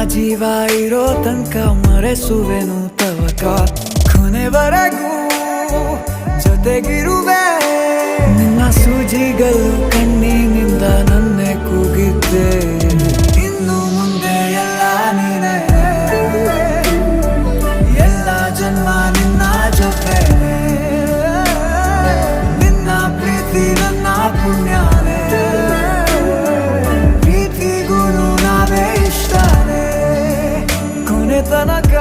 ಜೀವ ಇರೋ ತನಕ ಮರೆಸುವೆನು ತವಕ ಕೊನೆವರೆಗೂ ಜೊತೆಗಿರುವೆ ನಿನ್ನ ಸೂಜಿಗಳು ಕಣ್ಣಿನಿಂದ ನನ್ನೆ ಕೂಗಿದ್ದೆ ಇನ್ನು ಮುಂದೆ ಎಲ್ಲ ನೀನೇ ಎಲ್ಲ ಜನ್ಮ ನಿನ್ನ ಜೊತೆ ನಿನ್ನ ಪ್ರೀತಿ ನನ್ನ ಪುಣ್ಯನೇ ಪ್ರೀತಿಗೂ ನಾವೇ ಇಷ್ಟನೇ ಕೊನೆ ತನಕ